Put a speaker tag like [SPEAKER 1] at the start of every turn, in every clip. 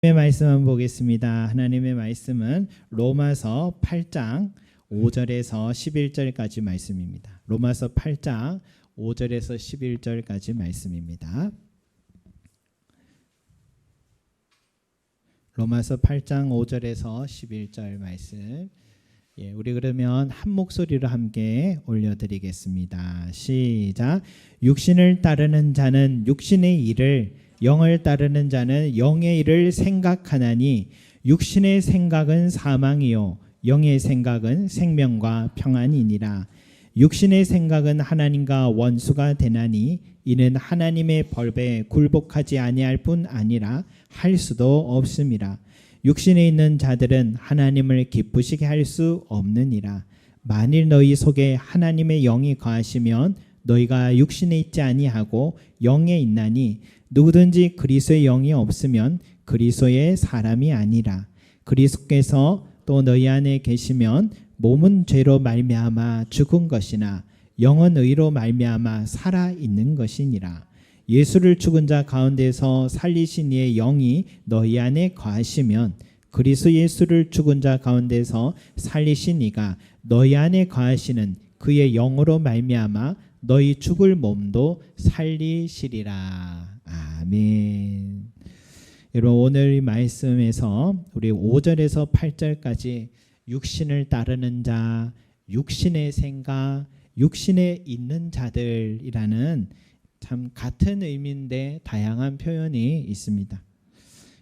[SPEAKER 1] 하나님의 말씀 한번 보겠습니다. 하나님의 말씀은 로마서 8장 5절에서 11절까지 말씀입니다. 로마서 8장 5절에서 11절까지 말씀입니다. 로마서 8장 5절에서 11절 말씀. 우리 그러면 한 목소리로 함께 올려드리겠습니다. 시작. 육신을 따르는 자는 육신의 일을, 영을 따르는 자는 영의 일을 생각하나니 육신의 생각은 사망이요 영의 생각은 생명과 평안이니라. 육신의 생각은 하나님과 원수가 되나니 이는 하나님의 벌에 굴복하지 아니할 뿐 아니라 할 수도 없음이라. 육신에 있는 자들은 하나님을 기쁘시게 할 수 없느니라. 만일 너희 속에 하나님의 영이 거하시면 너희가 육신에 있지 아니하고 영에 있나니 누구든지 그리스도의 영이 없으면 그리스도의 사람이 아니라. 그리스도께서 또 너희 안에 계시면 몸은 죄로 말미암아 죽은 것이나 영은 의로 말미암아 살아 있는 것이니라. 예수를 죽은 자 가운데서 살리신 이의 영이 너희 안에 거하시면 그리스도 예수를 죽은 자 가운데서 살리신 이가 너희 안에 거하시는 그의 영으로 말미암아 너희 죽을 몸도 살리시리라. 아멘. 여러분, 오늘 이 말씀에서 우리 5절에서 8절까지 육신을 따르는 자, 육신의 생각, 육신에 있는 자들이라는 참 같은 의미인데 다양한 표현이 있습니다.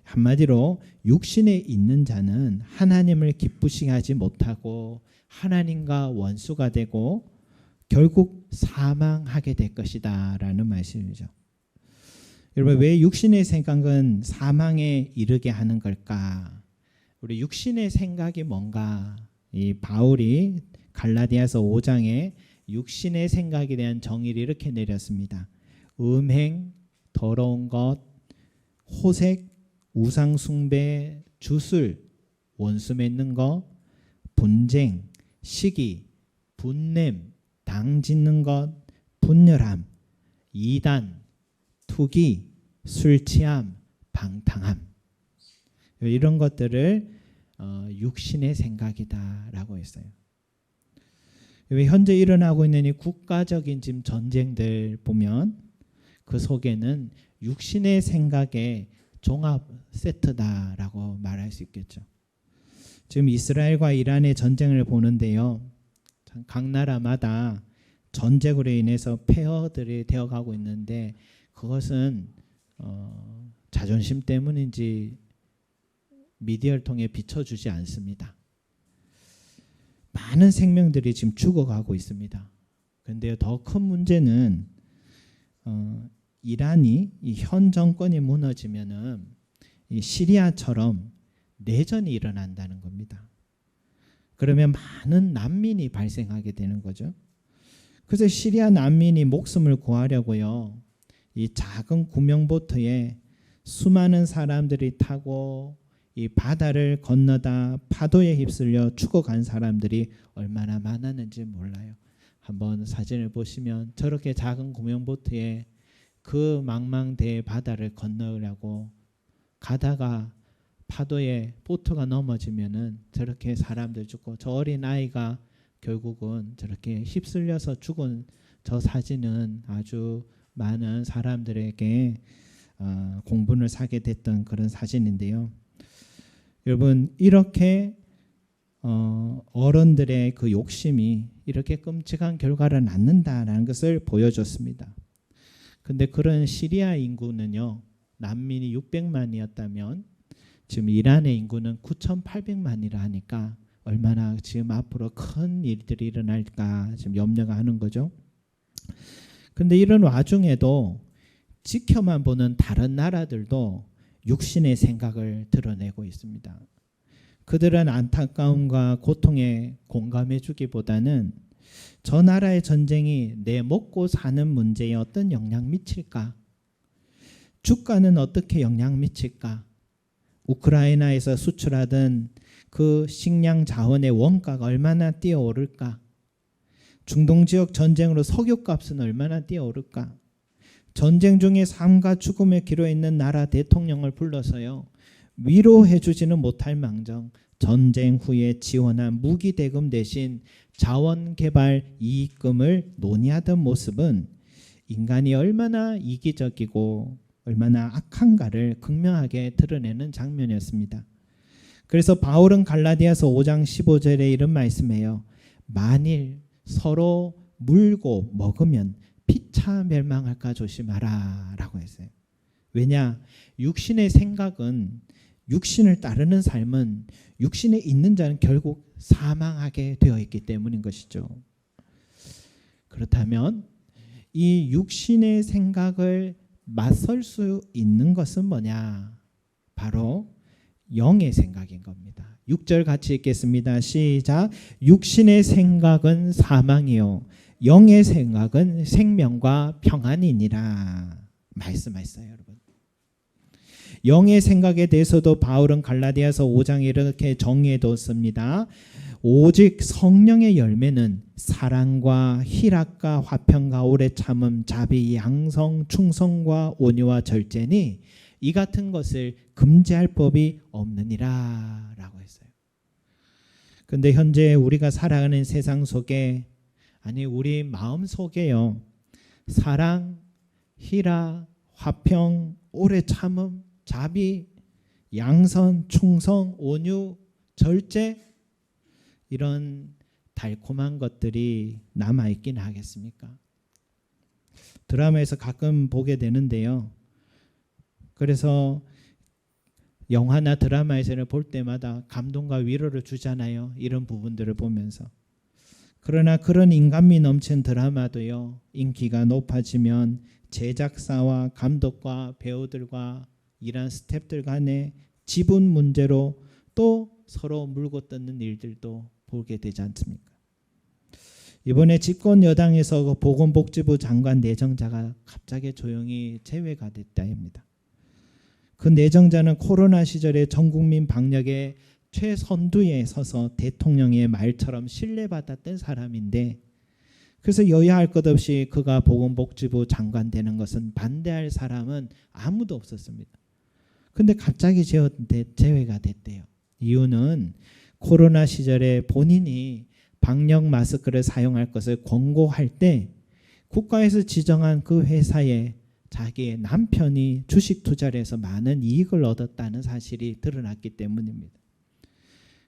[SPEAKER 1] 한마디로 육신에 있는 자는 하나님을 기쁘시게 하지 못하고 하나님과 원수가 되고 결국 사망하게 될 것이다 라는 말씀이죠. 여러분, 왜 육신의 생각은 사망에 이르게 하는 걸까? 우리 육신의 생각이 뭔가? 이 바울이 갈라디아서 5장에 육신의 생각에 대한 정의를 이렇게 내렸습니다. 음행, 더러운 것, 호색, 우상 숭배, 주술, 원수 맺는 것, 분쟁, 시기, 분냄, 당 짓는 것, 분열함, 이단, 투기, 술 취함, 방탕함. 이런 것들을 육신의 생각이다라고 했어요. 현재 일어나고 있는 이 국가적인 지금 전쟁들 보면 그 속에는 육신의 생각의 종합 세트다라고 말할 수 있겠죠. 지금 이스라엘과 이란의 전쟁을 보는데요. 각 나라마다 전쟁으로 인해서 폐허들이 되어가고 있는데 그것은 자존심 때문인지 미디어를 통해 비춰주지 않습니다. 많은 생명들이 지금 죽어가고 있습니다. 그런데 더 큰 문제는 이란이 이 현 정권이 무너지면은 이 시리아처럼 내전이 일어난다는 겁니다. 그러면 많은 난민이 발생하게 되는 거죠. 그래서 시리아 난민이 목숨을 구하려고요, 이 작은 구명보트에 수많은 사람들이 타고 이 바다를 건너다 파도에 휩쓸려 죽어간 사람들이 얼마나 많았는지 몰라요. 한번 사진을 보시면 저렇게 작은 구명보트에 그 망망대해 바다를 건너려고 가다가 파도에 보트가 넘어지면은 저렇게 사람들 죽고 저 어린 아이가 결국은 저렇게 휩쓸려서 죽은 저 사진은 아주 많은 사람들에게 공분을 사게 됐던 그런 사진인데요. 여러분, 이렇게 어른들의 그 욕심이 이렇게 끔찍한 결과를 낳는다라는 것을 보여줬습니다. 근데 그런 시리아 인구는요, 난민이 600만이었다면 지금 이란의 인구는 9,800만이라 하니까 얼마나 지금 앞으로 큰 일들이 일어날까 지금 염려가 하는 거죠. 근데 이런 와중에도 지켜만 보는 다른 나라들도 육신의 생각을 드러내고 있습니다. 그들은 안타까움과 고통에 공감해 주기보다는 저 나라의 전쟁이 내 먹고 사는 문제에 어떤 영향 미칠까? 주가는 어떻게 영향 미칠까? 우크라이나에서 수출하던 그 식량 자원의 원가가 얼마나 뛰어오를까? 중동 지역 전쟁으로 석유값은 얼마나 뛰어오를까? 전쟁 중에 삶과 죽음의 기로에 있는 나라 대통령을 불러서요, 위로해 주지는 못할 망정 전쟁 후에 지원한 무기 대금 대신 자원 개발 이익금을 논의하던 모습은 인간이 얼마나 이기적이고 얼마나 악한가를 극명하게 드러내는 장면이었습니다. 그래서 바울은 갈라디아서 5장 15절에 이런 말씀해요. 만일 서로 물고 먹으면 피차 멸망할까 조심하라 라고 했어요. 왜냐? 육신의 생각은 육신을 따르는 삶은 육신에 있는 자는 결국 사망하게 되어 있기 때문인 것이죠. 그렇다면 이 육신의 생각을 맞설 수 있는 것은 뭐냐? 바로 영의 생각인 겁니다. 6절 같이 읽겠습니다. 시작. 육신의 생각은 사망이요 영의 생각은 생명과 평안이니라 말씀하셨어요, 여러분. 영의 생각에 대해서도 바울은 갈라디아서 5장에 이렇게 정의해뒀습니다. 오직 성령의 열매는 사랑과 희락과 화평과 오래 참음, 자비, 양성, 충성과 온유와 절제니 이 같은 것을 금지할 법이 없느니라 라고 했어요. 그런데 현재 우리가 살아가는 세상 속에, 아니 우리 마음 속에요, 사랑, 희락, 화평, 오래 참음, 자비, 양선, 충성, 온유, 절제, 이런 달콤한 것들이 남아있긴 하겠습니까? 드라마에서 가끔 보게 되는데요. 그래서 영화나 드라마에서는 볼 때마다 감동과 위로를 주잖아요. 이런 부분들을 보면서. 그러나 그런 인간미 넘치는 드라마도요, 인기가 높아지면 제작사와 감독과 배우들과 일한 스태프들 간의 지분 문제로 또 서로 물고 뜯는 일들도 보게 되지 않습니까? 이번에 집권 여당에서 보건복지부 장관 내정자가 갑자기 조용히 제외가 됐다입니다. 그 내정자는 코로나 시절에 전국민 방역에 최선두에 서서 대통령의 말처럼 신뢰받았던 사람인데, 그래서 여야할 것 없이 그가 보건복지부 장관 되는 것은 반대할 사람은 아무도 없었습니다. 근데 갑자기 제외가 됐대요. 이유는 코로나 시절에 본인이 방역 마스크를 사용할 것을 권고할 때 국가에서 지정한 그 회사에 자기의 남편이 주식 투자를 해서 많은 이익을 얻었다는 사실이 드러났기 때문입니다.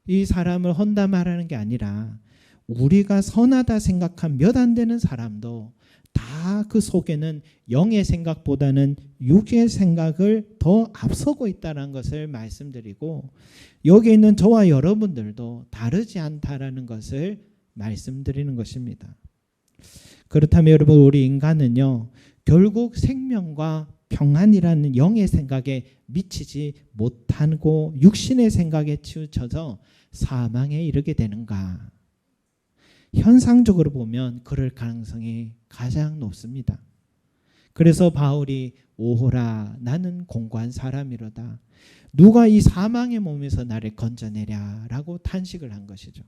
[SPEAKER 1] 이 사람을 헌담하라는 게 아니라 우리가 선하다 생각한 몇 안 되는 사람도 다 그 속에는 영의 생각보다는 육의 생각을 더 앞서고 있다는 것을 말씀드리고, 여기 있는 저와 여러분들도 다르지 않다라는 것을 말씀드리는 것입니다. 그렇다면 여러분, 우리 인간은요, 결국 생명과 평안이라는 영의 생각에 미치지 못하고 육신의 생각에 치우쳐서 사망에 이르게 되는가? 현상적으로 보면 그럴 가능성이 가장 높습니다. 그래서 바울이 오호라 나는 공고한 사람이로다, 누가 이 사망의 몸에서 나를 건져내랴 라고 탄식을 한 것이죠.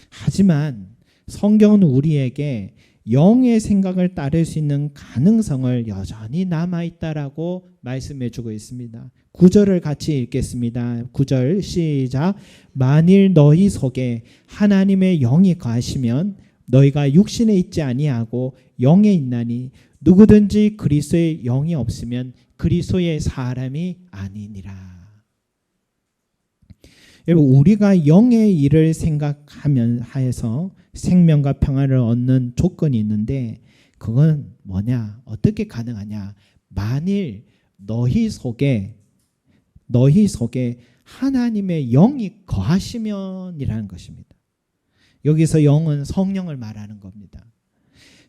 [SPEAKER 1] 하지만 성경은 우리에게 영의 생각을 따를 수 있는 가능성을 여전히 남아있다라고 말씀해주고 있습니다. 9절을 같이 읽겠습니다. 9절 시작. 만일 너희 속에 하나님의 영이 거하시면 너희가 육신에 있지 아니하고 영에 있나니 누구든지 그리스도의 영이 없으면 그리스도의 사람이 아니니라. 여러분, 우리가 영의 일을 생각하면 하여서 생명과 평안을 얻는 조건이 있는데, 그건 뭐냐? 어떻게 가능하냐? 만일 너희 속에 하나님의 영이 거하시면이라는 것입니다. 여기서 영은 성령을 말하는 겁니다.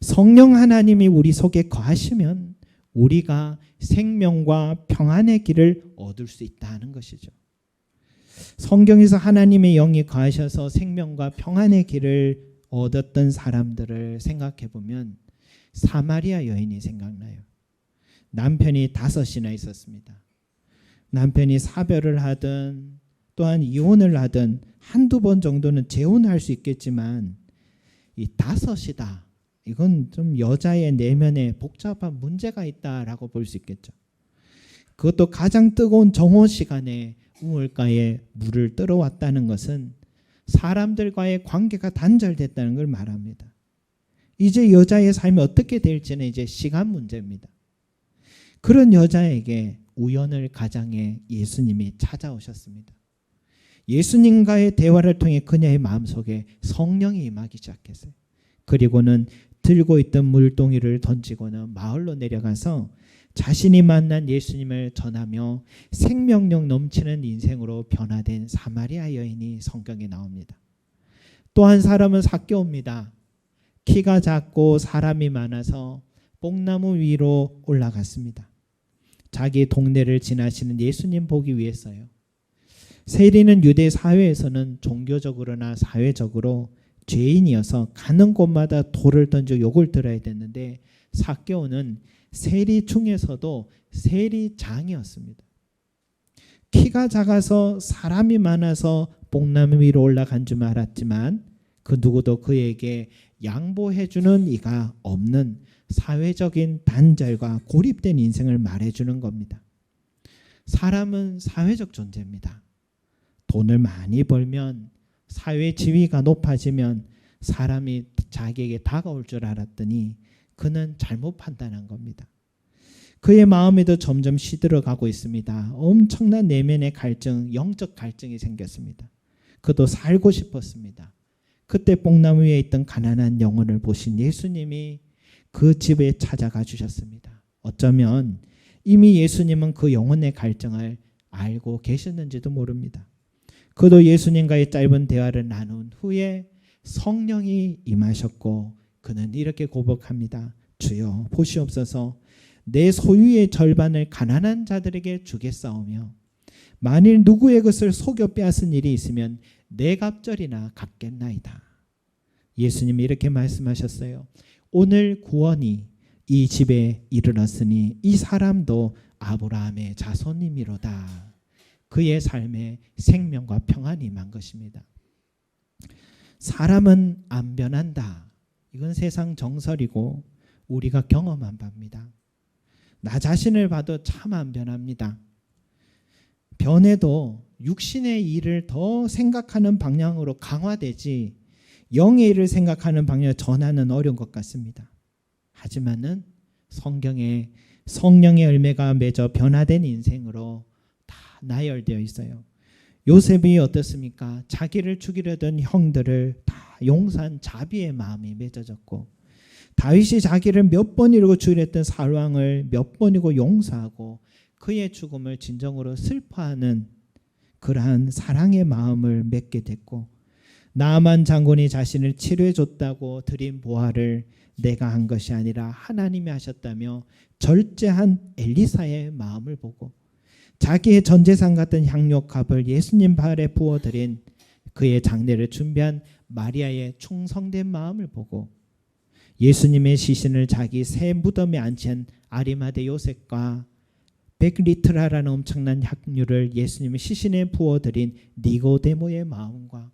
[SPEAKER 1] 성령 하나님이 우리 속에 거하시면 우리가 생명과 평안의 길을 얻을 수 있다는 것이죠. 성경에서 하나님의 영이 거하셔서 생명과 평안의 길을 얻었던 사람들을 생각해 보면 사마리아 여인이 생각나요. 남편이 5이나 있었습니다. 남편이 사별을 하든 또한 이혼을 하든 한두 번 정도는 재혼할 수 있겠지만 이 5이다. 이건 좀 여자의 내면에 복잡한 문제가 있다라고 볼 수 있겠죠. 그것도 가장 뜨거운 정오 시간에 우물가에 물을 떨어왔다는 것은 사람들과의 관계가 단절됐다는 걸 말합니다. 이제 여자의 삶이 어떻게 될지는 이제 시간 문제입니다. 그런 여자에게 우연을 가장해 예수님이 찾아오셨습니다. 예수님과의 대화를 통해 그녀의 마음속에 성령이 임하기 시작했어요. 그리고는 들고 있던 물동이를 던지고는 마을로 내려가서 자신이 만난 예수님을 전하며 생명력 넘치는 인생으로 변화된 사마리아 여인이 성경에 나옵니다. 또 한 사람은 삭개오입니다. 키가 작고 사람이 많아서 뽕나무 위로 올라갔습니다. 자기 동네를 지나시는 예수님 보기 위해서요. 세리는 유대 사회에서는 종교적으로나 사회적으로 죄인이어서 가는 곳마다 돌을 던져 욕을 들어야 됐는데 삭개오는 세리 중에서도 세리장이었습니다. 키가 작아서 사람이 많아서 뽕나무 위로 올라간 줄 알았지만 그 누구도 그에게 양보해주는 이가 없는 사회적인 단절과 고립된 인생을 말해주는 겁니다. 사람은 사회적 존재입니다. 돈을 많이 벌면 사회 지위가 높아지면 사람이 자기에게 다가올 줄 알았더니 그는 잘못 판단한 겁니다. 그의 마음에도 점점 시들어가고 있습니다. 엄청난 내면의 갈증, 영적 갈증이 생겼습니다. 그도 살고 싶었습니다. 그때 뽕나무 위에 있던 가난한 영혼을 보신 예수님이 그 집에 찾아가 주셨습니다. 어쩌면 이미 예수님은 그 영혼의 갈증을 알고 계셨는지도 모릅니다. 그도 예수님과의 짧은 대화를 나눈 후에 성령이 임하셨고 그는 이렇게 고백합니다. 주여 보시옵소서 내 소유의 절반을 가난한 자들에게 주겠사오며 만일 누구의 것을 속여 빼앗은 일이 있으면 내 갑절이나 갚겠나이다. 예수님이 이렇게 말씀하셨어요. 오늘 구원이 이 집에 이르렀으니 이 사람도 아브라함의 자손이미로다. 그의 삶에 생명과 평안이 임한 것입니다. 사람은 안 변한다. 이건 세상 정설이고 우리가 경험한 바입니다. 나 자신을 봐도 참 안 변합니다. 변해도 육신의 일을 더 생각하는 방향으로 강화되지 영의 일을 생각하는 방향으로 전하는 어려운 것 같습니다. 하지만은 성경에 성령의 열매가 맺어 변화된 인생으로 다 나열되어 있어요. 요셉이 어떻습니까? 자기를 죽이려던 형들을 다 용서한 자비의 마음이 맺어졌고 다윗이 자기를 몇 번이고 죽이려던 사울왕을 몇 번이고 용서하고 그의 죽음을 진정으로 슬퍼하는 그러한 사랑의 마음을 맺게 됐고 나아만 장군이 자신을 치료해줬다고 드린 보화를 내가 한 것이 아니라 하나님이 하셨다며 절제한 엘리사의 마음을 보고 자기의 전재산 같은 향료값을 예수님 발에 부어드린 그의 장례를 준비한 마리아의 충성된 마음을 보고 예수님의 시신을 자기 새 무덤에 안치한 아리마대 요셉과 100리트라라는 엄청난 향유를 예수님의 시신에 부어드린 니고데모의 마음과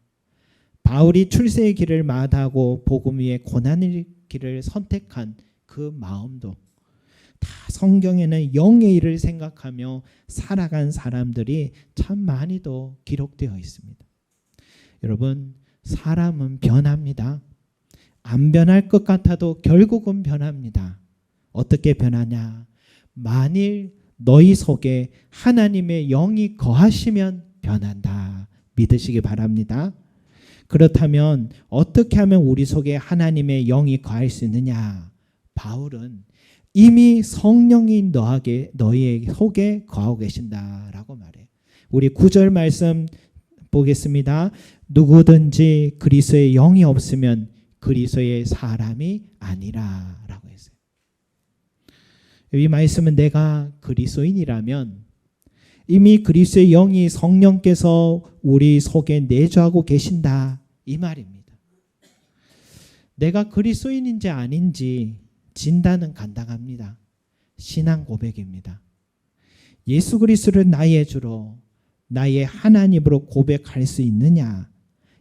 [SPEAKER 1] 바울이 출세의 길을 마다하고 복음 위에 고난의 길을 선택한 그 마음도 다 성경에는 영의 일을 생각하며 살아간 사람들이 참 많이도 기록되어 있습니다. 여러분, 사람은 변합니다. 안 변할 것 같아도 결국은 변합니다. 어떻게 변하냐? 만일 너희 속에 하나님의 영이 거하시면 변한다. 믿으시기 바랍니다. 그렇다면 어떻게 하면 우리 속에 하나님의 영이 거할 수 있느냐? 바울은 이미 성령이 너희의 속에 거하고 계신다라고 말해요. 우리 9절 말씀 보겠습니다. 누구든지 그리스도의 영이 없으면 그리스도의 사람이 아니라라고 했어요. 이 말씀은 내가 그리스도인이라면 이미 그리스도의 영이 성령께서 우리 속에 내주하고 계신다 이 말입니다. 내가 그리스도인인지 아닌지 진단은 간단합니다. 신앙 고백입니다. 예수 그리스도를 나의 주로 나의 하나님으로 고백할 수 있느냐?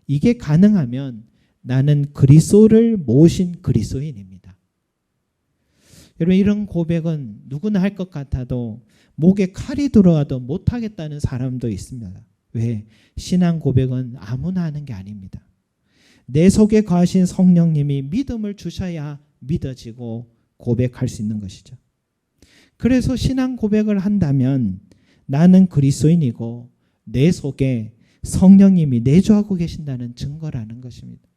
[SPEAKER 1] 이게 가능하면 나는 그리스도를 모신 그리스도인입니다. 여러분, 이런 고백은 누구나 할 것 같아도 목에 칼이 들어와도 못하겠다는 사람도 있습니다. 왜? 신앙 고백은 아무나 하는 게 아닙니다. 내 속에 거하신 성령님이 믿음을 주셔야 믿어지고 고백할 수 있는 것이죠. 그래서 신앙 고백을 한다면 나는 그리스도인이고 내 속에 성령님이 내주하고 계신다는 증거라는 것입니다.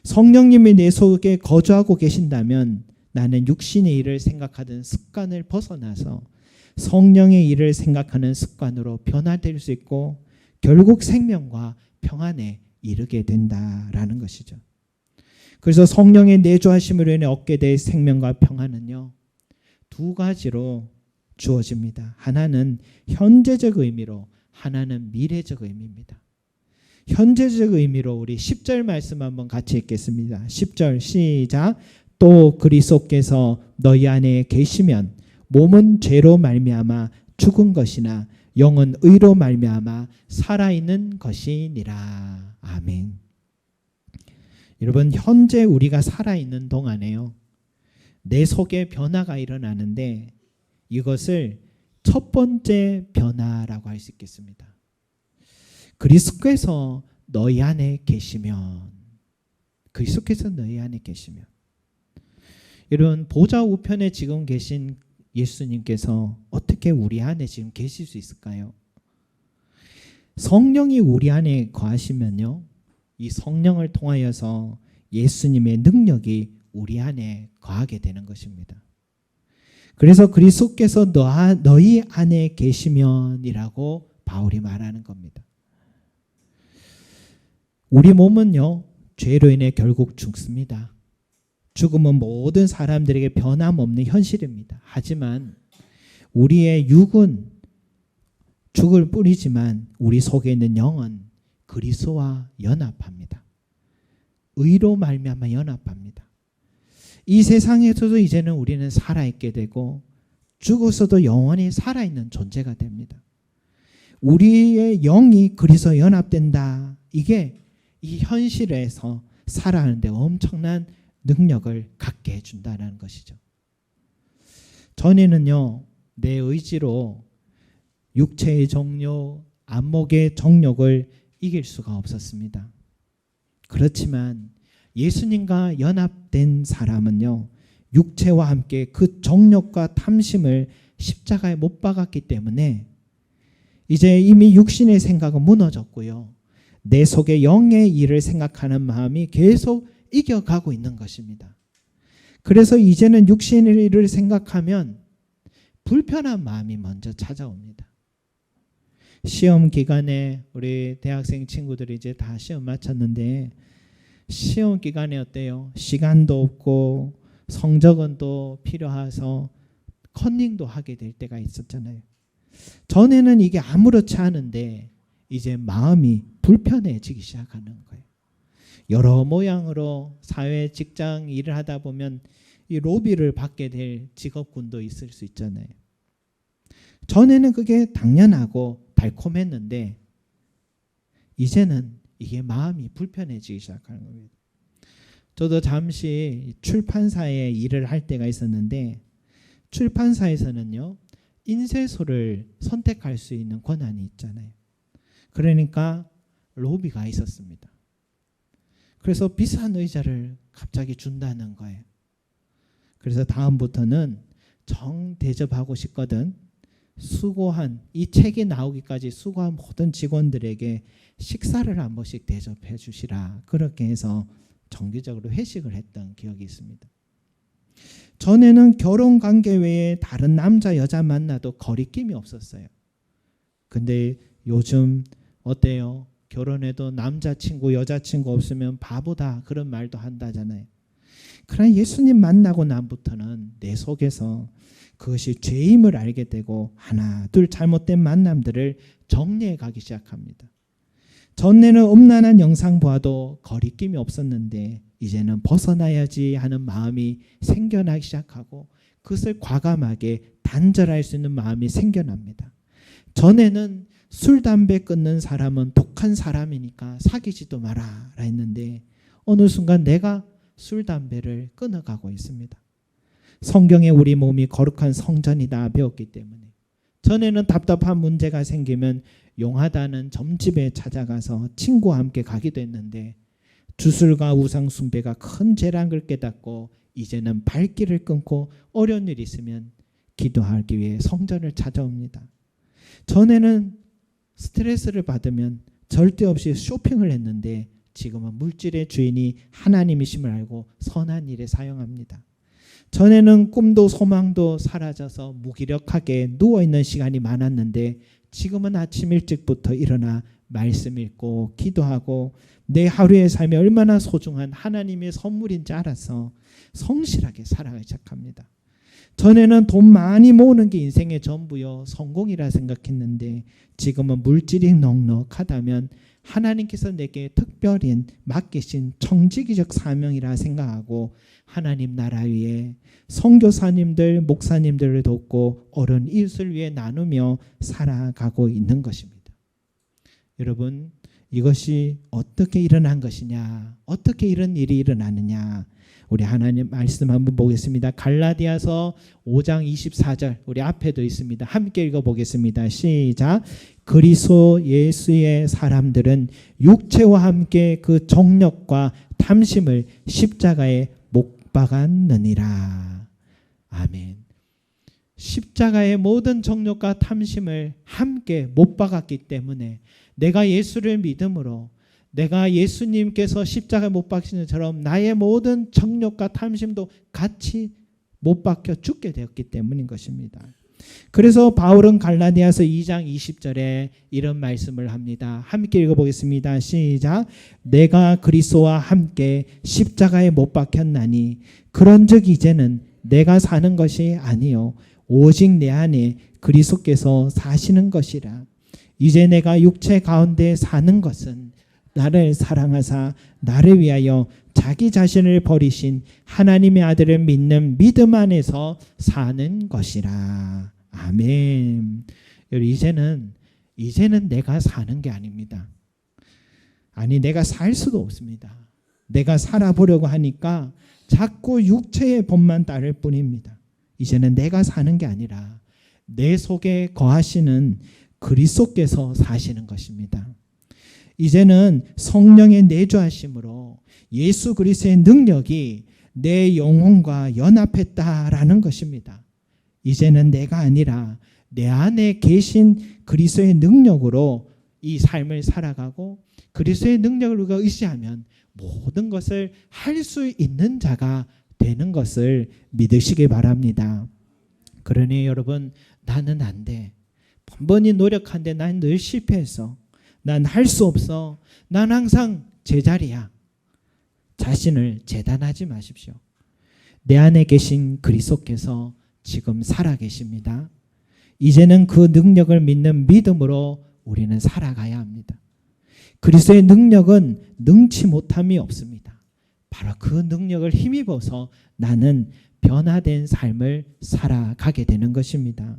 [SPEAKER 1] 성령님이 내 속에 거주하고 계신다면 나는 육신의 일을 생각하던 습관을 벗어나서 성령의 일을 생각하는 습관으로 변화될 수 있고 결국 생명과 평안에 이르게 된다라는 것이죠. 그래서 성령의 내주하심으로 인해 얻게 될 생명과 평안은요, 두 가지로 주어집니다. 하나는 현재적 의미로, 하나는 미래적 의미입니다. 현재적 의미로 우리 10절 말씀 한번 같이 읽겠습니다. 10절 시작. 또 그리스도께서 너희 안에 계시면 몸은 죄로 말미암아 죽은 것이나 영은 의로 말미암아 살아있는 것이니라. 아멘. 여러분, 현재 우리가 살아있는 동안에요, 내 속에 변화가 일어나는데 이것을 첫 번째 변화라고 할 수 있겠습니다. 그리스도께서 너희 안에 계시면, 그리스도께서 너희 안에 계시면, 여러분, 보좌 우편에 지금 계신 예수님께서 어떻게 우리 안에 지금 계실 수 있을까요? 성령이 우리 안에 거하시면요, 이 성령을 통하여서 예수님의 능력이 우리 안에 거하게 되는 것입니다. 그래서 그리스도께서 너희 안에 계시면이라고 바울이 말하는 겁니다. 우리 몸은요, 죄로 인해 결국 죽습니다. 죽음은 모든 사람들에게 변함없는 현실입니다. 하지만 우리의 육은 죽을 뿐이지만 우리 속에 있는 영은 그리스도와 연합합니다. 의로 말미암아 연합합니다. 이 세상에서도 이제는 우리는 살아있게 되고 죽어서도 영원히 살아있는 존재가 됩니다. 우리의 영이 그리스도와 연합된다. 이게 이 현실에서 살아가는데 엄청난 능력을 갖게 해준다는 것이죠. 전에는요, 내 의지로 육체의 정욕, 안목의 정욕을 이길 수가 없었습니다. 그렇지만 예수님과 연합된 사람은요, 육체와 함께 그 정욕과 탐심을 십자가에 못 박았기 때문에 이제 이미 육신의 생각은 무너졌고요, 내 속에 영의 일을 생각하는 마음이 계속 이겨가고 있는 것입니다. 그래서 이제는 육신의 일을 생각하면 불편한 마음이 먼저 찾아옵니다. 시험 기간에 우리 대학생 친구들이 이제 다 시험 마쳤는데 시험 기간에 어때요? 시간도 없고 성적은 또 필요해서 컨닝도 하게 될 때가 있었잖아요. 전에는 이게 아무렇지 않은데 이제 마음이 불편해지기 시작하는 거예요. 여러 모양으로 사회 직장 일을 하다 보면 이 로비를 받게 될 직업군도 있을 수 있잖아요. 전에는 그게 당연하고 달콤했는데 이제는 이게 마음이 불편해지기 시작하는 겁니다. 저도 잠시 출판사에 일을 할 때가 있었는데 출판사에서는요, 인쇄소를 선택할 수 있는 권한이 있잖아요. 그러니까 로비가 있었습니다. 그래서 비싼 의자를 갑자기 준다는 거예요. 그래서 다음부터는 정 대접하고 싶거든 수고한, 이 책이 나오기까지 수고한 모든 직원들에게 식사를 한 번씩 대접해 주시라. 그렇게 해서 정기적으로 회식을 했던 기억이 있습니다. 전에는 결혼 관계 외에 다른 남자 여자 만나도 거리낌이 없었어요. 근데 요즘 어때요? 결혼해도 남자친구 여자친구 없으면 바보다, 그런 말도 한다잖아요. 그러나 예수님 만나고 난부터는 내 속에서 그것이 죄임을 알게 되고 하나 둘 잘못된 만남들을 정리해 가기 시작합니다. 전에는 음란한 영상 보아도 거리낌이 없었는데 이제는 벗어나야지 하는 마음이 생겨나기 시작하고 그것을 과감하게 단절할 수 있는 마음이 생겨납니다. 전에는 술, 담배 끊는 사람은 독한 사람이니까 사귀지도 마라 했는데 어느 순간 내가 술, 담배를 끊어가고 있습니다. 성경에 우리 몸이 거룩한 성전이다 배웠기 때문에 전에는 답답한 문제가 생기면 용하다는 점집에 찾아가서 친구와 함께 가기도 했는데 주술과 우상 숭배가 큰 죄란 걸 깨닫고 이제는 발길을 끊고 어려운 일이 있으면 기도하기 위해 성전을 찾아옵니다. 전에는 스트레스를 받으면 절대 없이 쇼핑을 했는데 지금은 물질의 주인이 하나님이심을 알고 선한 일에 사용합니다. 전에는 꿈도 소망도 사라져서 무기력하게 누워있는 시간이 많았는데 지금은 아침 일찍부터 일어나 말씀 읽고 기도하고 내 하루의 삶이 얼마나 소중한 하나님의 선물인지 알아서 성실하게 살아가기 시작합니다. 전에는 돈 많이 모으는 게 인생의 전부요 성공이라 생각했는데 지금은 물질이 넉넉하다면 하나님께서 내게 특별히 맡기신 청지기적 사명이라 생각하고 하나님 나라 위에 선교사님들 목사님들을 돕고 어려운 이웃을 위해 나누며 살아가고 있는 것입니다. 여러분 이것이 어떻게 일어난 것이냐 어떻게 이런 일이 일어나느냐 우리 하나님 말씀 한번 보겠습니다. 갈라디아서 5장 24절 우리 앞에도 있습니다. 함께 읽어보겠습니다. 시작. 그리스도 예수의 사람들은 육체와 함께 그 정욕과 탐심을 십자가에 못 박았느니라. 아멘. 십자가의 모든 정욕과 탐심을 함께 못 박았기 때문에 내가 예수를 믿음으로 내가 예수님께서 십자가에 못 박히신 것처럼 나의 모든 정욕과 탐심도 같이 못 박혀 죽게 되었기 때문인 것입니다. 그래서 바울은 갈라디아서 2장 20절에 이런 말씀을 합니다. 함께 읽어보겠습니다. 시작. 내가 그리스도와 함께 십자가에 못 박혔나니 그런즉 이제는 내가 사는 것이 아니요 오직 내 안에 그리스도께서 사시는 것이라. 이제 내가 육체 가운데 사는 것은 나를 사랑하사 나를 위하여 자기 자신을 버리신 하나님의 아들을 믿는 믿음 안에서 사는 것이라. 아멘. 이제는 내가 사는 게 아닙니다. 아니 내가 살 수도 없습니다. 내가 살아보려고 하니까 자꾸 육체의 법만 따를 뿐입니다. 이제는 내가 사는 게 아니라 내 속에 거하시는 그리스도께서 사시는 것입니다. 이제는 성령의 내주하심으로 예수 그리스도의 능력이 내 영혼과 연합했다라는 것입니다. 이제는 내가 아니라 내 안에 계신 그리스도의 능력으로 이 삶을 살아가고 그리스도의 능력을 우리가 의지하면 모든 것을 할 수 있는 자가 되는 것을 믿으시기 바랍니다. 그러니 여러분 나는 안 돼. 번번이 노력하는데 난 늘 실패해서 난 할 수 없어. 난 항상 제자리야. 자신을 재단하지 마십시오. 내 안에 계신 그리스도께서 지금 살아계십니다. 이제는 그 능력을 믿는 믿음으로 우리는 살아가야 합니다. 그리스도의 능력은 능치 못함이 없습니다. 바로 그 능력을 힘입어서 나는 변화된 삶을 살아가게 되는 것입니다.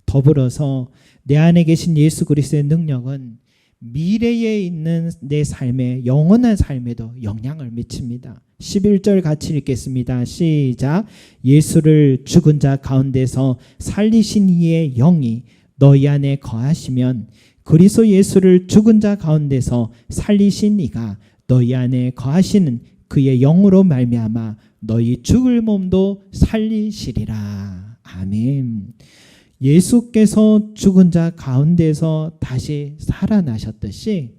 [SPEAKER 1] 더불어서 내 안에 계신 예수 그리스도의 능력은 미래에 있는 내 삶에 영원한 삶에도 영향을 미칩니다. 11절 같이 읽겠습니다. 시작. 예수를 죽은 자 가운데서 살리신 이의 영이 너희 안에 거하시면 그리스도 예수를 죽은 자 가운데서 살리신 이가 너희 안에 거하시는 그의 영으로 말미암아 너희 죽을 몸도 살리시리라. 아멘. 예수께서 죽은 자 가운데서 다시 살아나셨듯이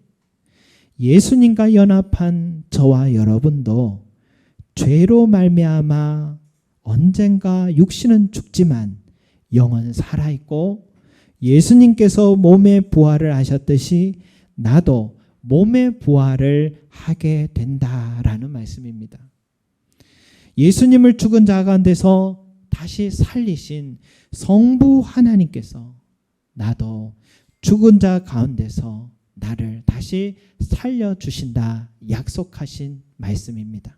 [SPEAKER 1] 예수님과 연합한 저와 여러분도 죄로 말미암아 언젠가 육신은 죽지만 영은 살아있고 예수님께서 몸의 부활을 하셨듯이 나도 몸의 부활을 하게 된다라는 말씀입니다. 예수님을 죽은 자 가운데서 다시 살리신 성부 하나님께서 나도 죽은 자 가운데서 나를 다시 살려주신다 약속하신 말씀입니다.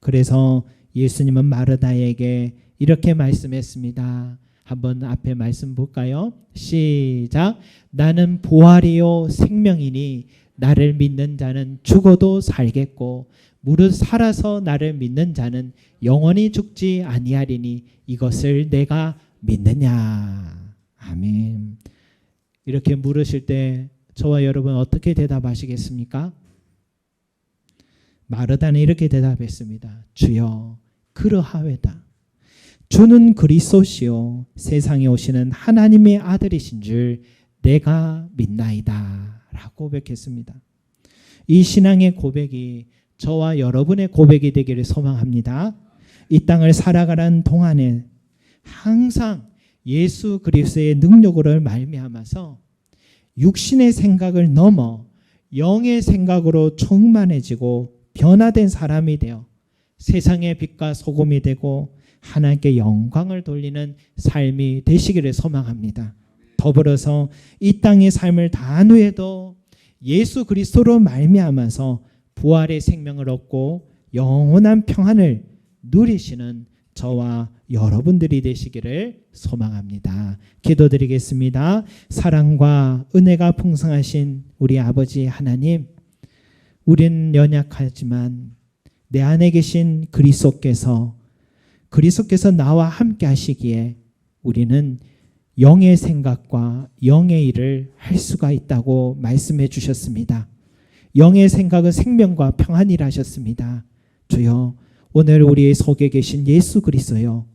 [SPEAKER 1] 그래서 예수님은 마르다에게 이렇게 말씀했습니다. 한번 앞에 말씀 볼까요? 시작. 나는 부활이요 생명이니 나를 믿는 자는 죽어도 살겠고 무릇 살아서 나를 믿는 자는 영원히 죽지 아니하리니 이것을 내가 믿느냐. 아멘. 이렇게 물으실 때 저와 여러분 어떻게 대답하시겠습니까? 마르다는 이렇게 대답했습니다. 주여 그러하외다. 주는 그리스도시요 세상에 오시는 하나님의 아들이신 줄 내가 믿나이다 라고 고백했습니다. 이 신앙의 고백이 저와 여러분의 고백이 되기를 소망합니다. 이 땅을 살아가는 동안에 항상 예수 그리스도의 능력으로 말미암아서 육신의 생각을 넘어 영의 생각으로 충만해지고 변화된 사람이 되어 세상의 빛과 소금이 되고 하나님께 영광을 돌리는 삶이 되시기를 소망합니다. 더불어서 이 땅의 삶을 다한 후에도 예수 그리스도로 말미암아서 부활의 생명을 얻고 영원한 평안을 누리시는 저와 여러분들이 되시기를 소망합니다. 기도드리겠습니다. 사랑과 은혜가 풍성하신 우리 아버지 하나님, 우리는 연약하지만 내 안에 계신 그리스도께서 나와 함께 하시기에 우리는 영의 생각과 영의 일을 할 수가 있다고 말씀해 주셨습니다. 영의 생각은 생명과 평안이라 하셨습니다. 주여, 오늘 우리 속에 계신 예수 그리스도요,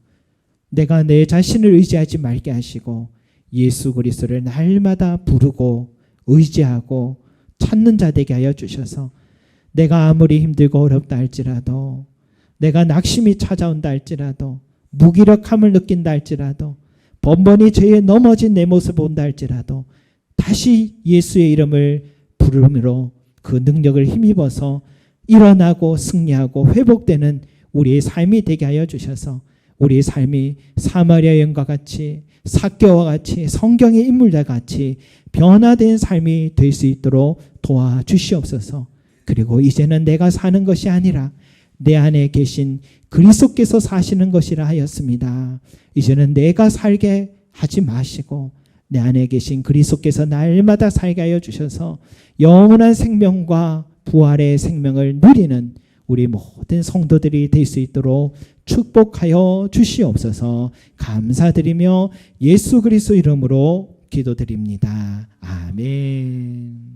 [SPEAKER 1] 내가 내 자신을 의지하지 말게 하시고 예수 그리스도를 날마다 부르고 의지하고 찾는 자 되게 하여 주셔서 내가 아무리 힘들고 어렵다 할지라도, 내가 낙심이 찾아온다 할지라도, 무기력함을 느낀다 할지라도, 번번이 죄에 넘어진 내 모습을 본다 할지라도 다시 예수의 이름을 부름으로 그 능력을 힘입어서 일어나고 승리하고 회복되는 우리의 삶이 되게 하여 주셔서 우리의 삶이 사마리아 여인과 같이 삭개와 같이 성경의 인물과 같이 변화된 삶이 될 수 있도록 도와주시옵소서. 그리고 이제는 내가 사는 것이 아니라 내 안에 계신 그리스도께서 사시는 것이라 하였습니다. 이제는 내가 살게 하지 마시고 내 안에 계신 그리스도께서 날마다 살게 하여 주셔서 영원한 생명과 부활의 생명을 누리는 우리 모든 성도들이 될 수 있도록 축복하여 주시옵소서. 감사드리며 예수 그리스도 이름으로 기도드립니다. 아멘.